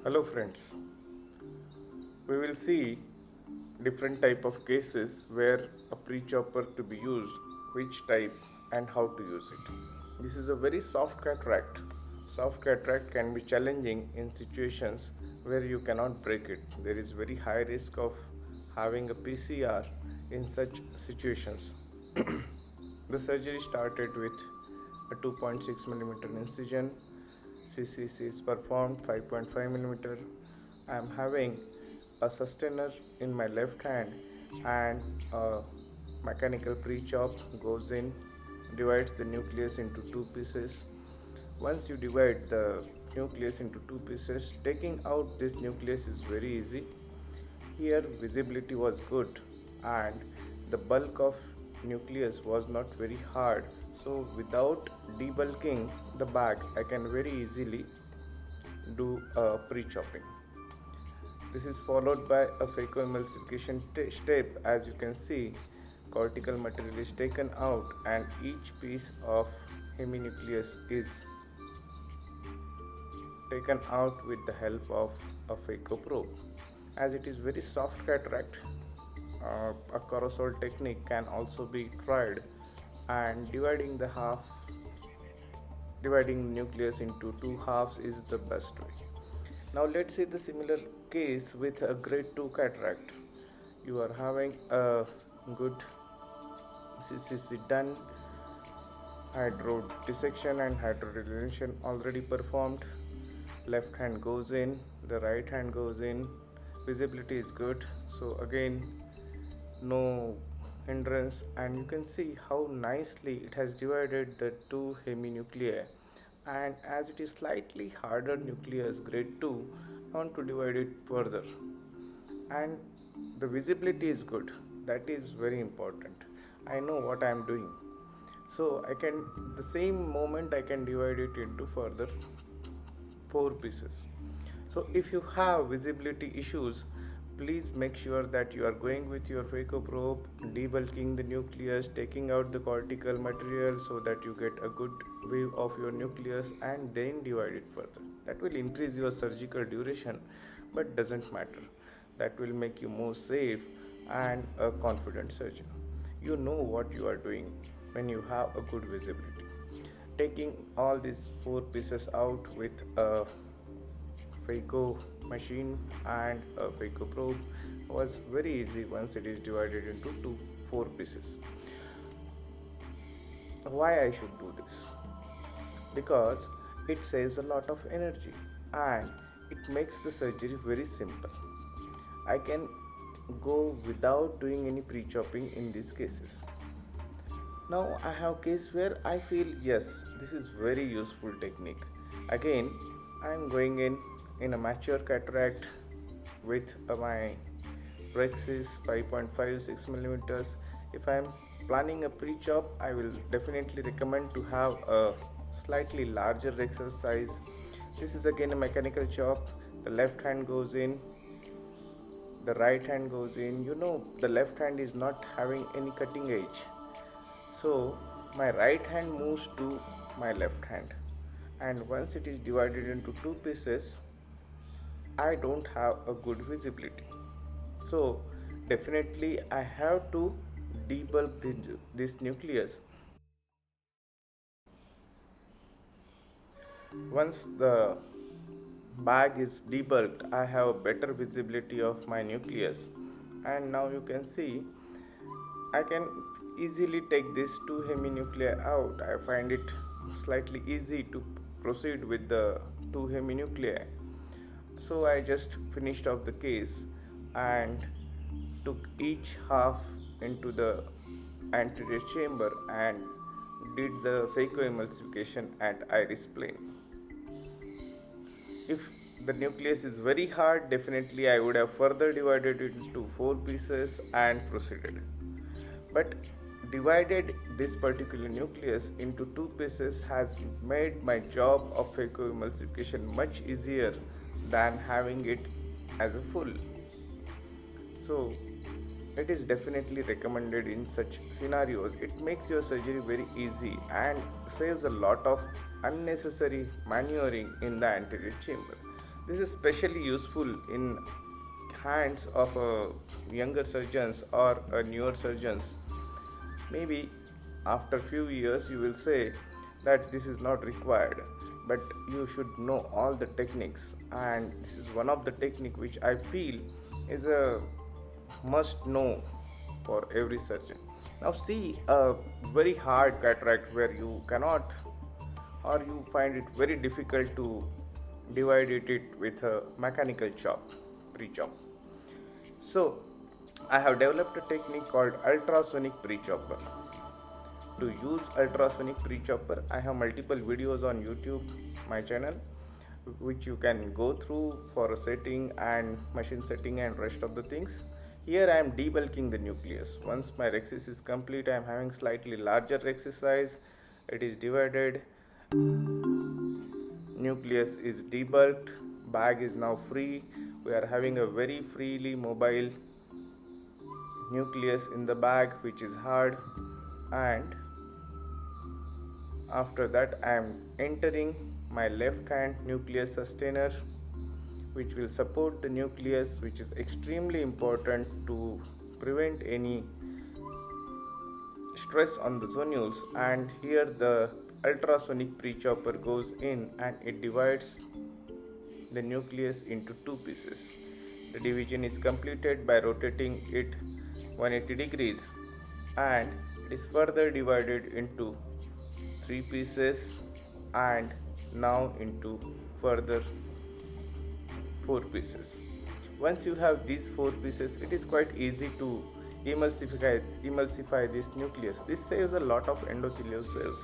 Hello friends, we will see different type of cases where a pre-chopper to be used, which type and how to use it. This is a very soft cataract. Soft cataract can be challenging in situations where you cannot break it. There is very high risk of having a PCR in such situations. The surgery started with a 2.6 millimeter incision. CCC is performed 5.5 millimeter. I am having a sustainer in my left hand and a mechanical pre-chop goes in, divides the nucleus into two pieces. Once you divide the nucleus into two pieces, taking out this nucleus is very easy. Here visibility was good and the bulk of nucleus was not very hard, so without debulking the bag I can very easily do a pre-chopping. This is followed by a phacoemulsification step. As you can see, cortical material is taken out and each piece of heminucleus is taken out with the help of a phaco probe. As it is very soft cataract, a corosol technique can also be tried, and dividing nucleus into two halves is the best way. Now let's see the similar case with a grade 2 cataract. You are having a good CCC done, hydro dissection and hydrodilation already performed. Left hand goes in, the right hand goes in, visibility is good, so again no hindrance, and you can see how nicely it has divided the two heminuclei. And as it is slightly harder nucleus grade 2, I want to divide it further, and the visibility is good. That is very important. I know what I am doing, so I can, the same moment I can divide it into further four pieces. So if you have visibility issues, please make sure that you are going with your phaco probe, debulking the nucleus, taking out the cortical material so that you get a good view of your nucleus, and then divide it further. That will increase your surgical duration, but doesn't matter. That will make you more safe and a confident surgeon. You know what you are doing when you have a good visibility. Taking all these four pieces out with a phaco machine and a phaco probe was very easy once it is divided into four pieces. Why I should do this? Because it saves a lot of energy and it makes the surgery very simple. I can go without doing any pre-chopping in these cases. Now I have case where I feel yes, this is very useful technique. Again, I am going in a mature cataract with my Prechopper 5.56 millimeters. If I am planning a pre-chop, I will definitely recommend to have a slightly larger Rexus size. This is again a mechanical chop. The left hand goes in, the right hand goes in. You know, the left hand is not having any cutting edge, so my right hand moves to my left hand, and once it is divided into two pieces, I don't have a good visibility. So definitely I have to debulk this nucleus. Once the bag is debulked, I have a better visibility of my nucleus, and now you can see I can easily take these two heminuclei out. I find it slightly easy to proceed with the two heminuclei. So I just finished off the case and took each half into the anterior chamber and did the phacoemulsification at iris plane. If the nucleus is very hard, definitely I would have further divided it into four pieces and proceeded. But divided this particular nucleus into two pieces has made my job of phacoemulsification much easier than having it as a full. So it is definitely recommended in such scenarios. It makes your surgery very easy and saves a lot of unnecessary maneuvering in the anterior chamber. This is especially useful in hands of younger surgeons or newer surgeons. Maybe after few years you will say that this is not required, but you should know all the techniques, and this is one of the technique which I feel is a must know for every surgeon. Now see a very hard cataract where you cannot, or you find it very difficult to divide it with a mechanical chop, pre-chop. So I have developed a technique called ultrasonic pre-chopper. To use ultrasonic pre-chopper, I have multiple videos on YouTube, my channel, which you can go through for a setting and machine setting and rest of the things. Here I am debulking the nucleus. Once my rhexis is complete, I am having slightly larger rhexis size. It is divided, nucleus is debulked, bag is now free. We are having a very freely mobile nucleus in the bag, which is hard. And after that I am entering my left hand nucleus sustainer, which will support the nucleus, which is extremely important to prevent any stress on the zonules. And here the ultrasonic pre-chopper goes in and it divides the nucleus into two pieces. The division is completed by rotating it 180 degrees, and it is further divided into three pieces and now into further four pieces. Once you have these four pieces, it is quite easy to emulsify this nucleus. This saves a lot of endothelial cells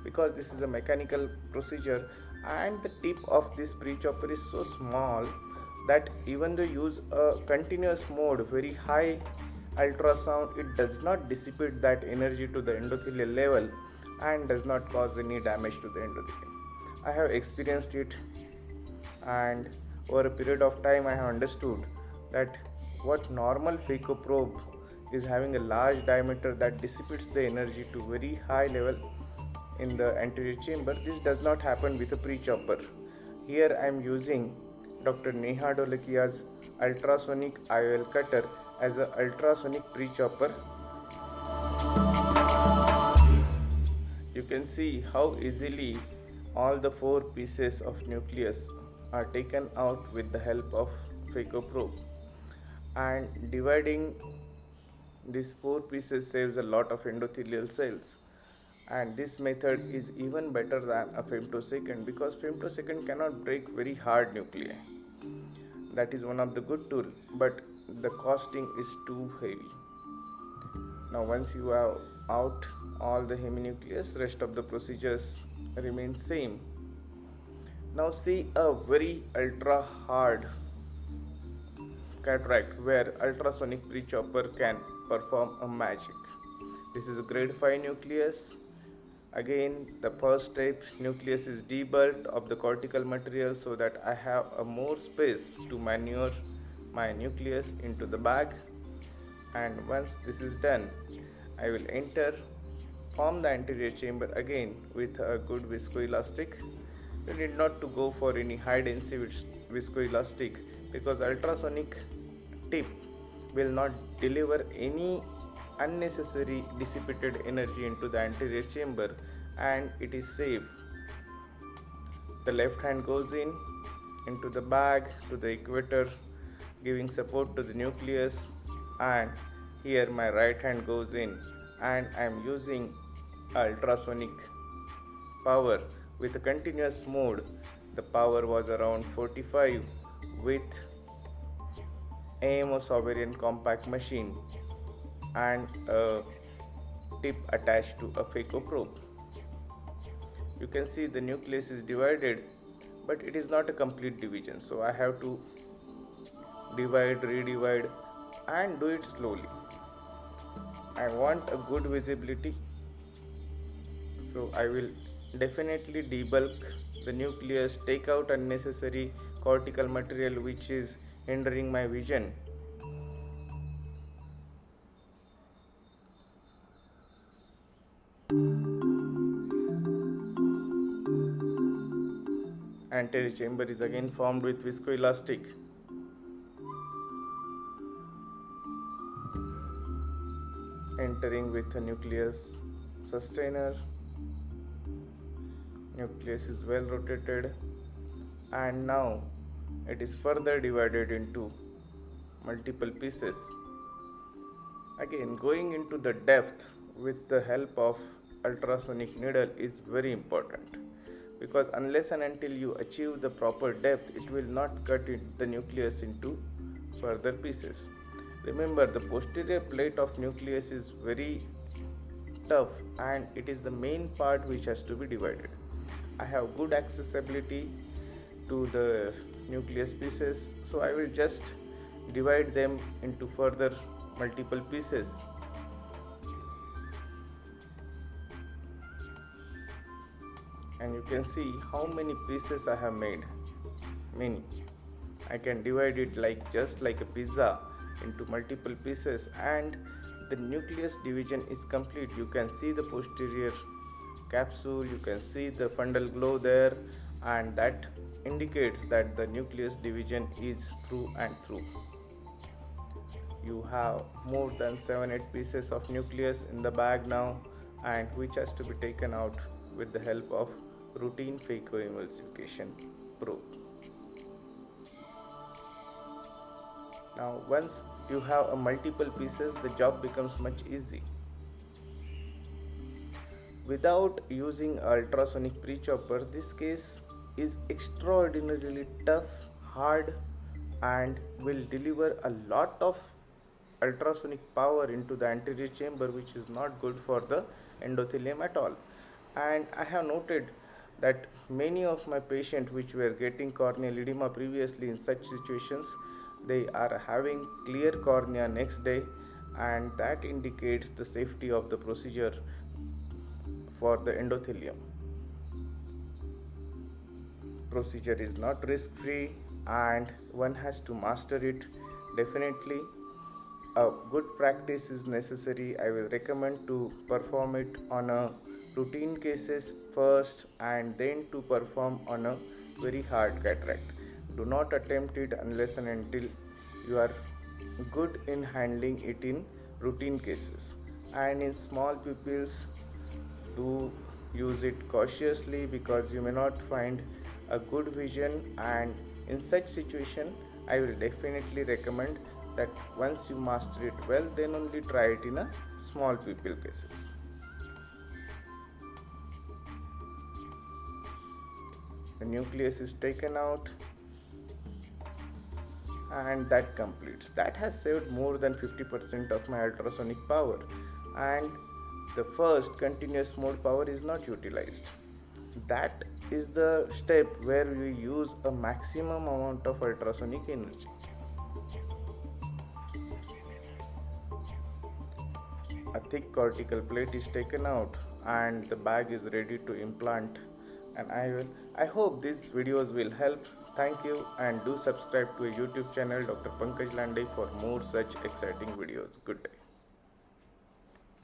because this is a mechanical procedure, and the tip of this pre-chopper is so small that even though you use a continuous mode, very high ultrasound, it does not dissipate that energy to the endothelial level and does not cause any damage to the endothelium. I have experienced it, and over a period of time I have understood that what normal phacoprobe is having a large diameter that dissipates the energy to very high level in the anterior chamber, this does not happen with a pre-chopper. Here I am using Dr. Neha Dolakia's ultrasonic IOL cutter as an ultrasonic pre-chopper. You can see how easily all the four pieces of nucleus are taken out with the help of phacoprobe, and dividing these four pieces saves a lot of endothelial cells. And this method is even better than a femtosecond because femtosecond cannot break very hard nuclei. That is one of the good tools, but the costing is too heavy. Now once you have out all the heminucleus, rest of the procedures remain same. Now see a very ultra hard cataract where ultrasonic pre-chopper can perform a magic. This is a grade 5 nucleus. Again, the first step, nucleus is debulked of the cortical material so that I have a more space to maneuver my nucleus into the bag. And once this is done, I will form the anterior chamber again with a good viscoelastic. You need not to go for any high density viscoelastic because ultrasonic tip will not deliver any unnecessary dissipated energy into the anterior chamber, and it is safe. The left hand goes into the bag to the equator, giving support to the nucleus, and here my right hand goes in and I am using ultrasonic power with a continuous mode. The power was around 45 with AMO sovereign compact machine and a tip attached to a phacoprobe. You can see the nucleus is divided, but it is not a complete division, so I have to divide, redivide and do it slowly. I want a good visibility, so I will definitely debulk the nucleus, take out unnecessary cortical material which is hindering my vision. And anterior chamber is again formed with viscoelastic. Entering with a nucleus sustainer. Nucleus is well rotated, and now it is further divided into multiple pieces. Again, going into the depth with the help of ultrasonic needle is very important, because unless and until you achieve the proper depth, it will not cut the nucleus into further pieces. Remember, the posterior plate of nucleus is very tough, and it is the main part which has to be divided. I have good accessibility to the nucleus pieces, so I will just divide them into further multiple pieces. And you can see how many pieces I have made. Many. I can divide it just like a pizza into multiple pieces, and the nucleus division is complete. You can see the posterior capsule, you can see the fundal glow there, and that indicates that the nucleus division is through and through. You have more than 7-8 pieces of nucleus in the bag now, and which has to be taken out with the help of routine phacoemulsification probe. Now once you have a multiple pieces, the job becomes much easy. Without using ultrasonic Prechopper, this case is extraordinarily tough, hard, and will deliver a lot of ultrasonic power into the anterior chamber, which is not good for the endothelium at all. And I have noted that many of my patients which were getting corneal edema previously, in such situations they are having clear cornea next day, and that indicates the safety of the procedure for the endothelium. Procedure is not risk free, and one has to master it. Definitely a good practice is necessary. I will recommend to perform it on a routine cases first, and then to perform on a very hard cataract. Do not attempt it unless and until you are good in handling it in routine cases. And in small pupils, do use it cautiously, because you may not find a good vision, and in such situation I will definitely recommend that once you master it well, then only try it in a small pupil cases. The nucleus is taken out, and that completes. That has saved more than 50% of my ultrasonic power, and the first continuous mode power is not utilized. That is the step where we use a maximum amount of ultrasonic energy. A thick cortical plate is taken out, and the bag is ready to implant. And I hope these videos will help. Thank you, and do subscribe to a YouTube channel, Dr. Pankaj Landey, for more such exciting videos. Good day.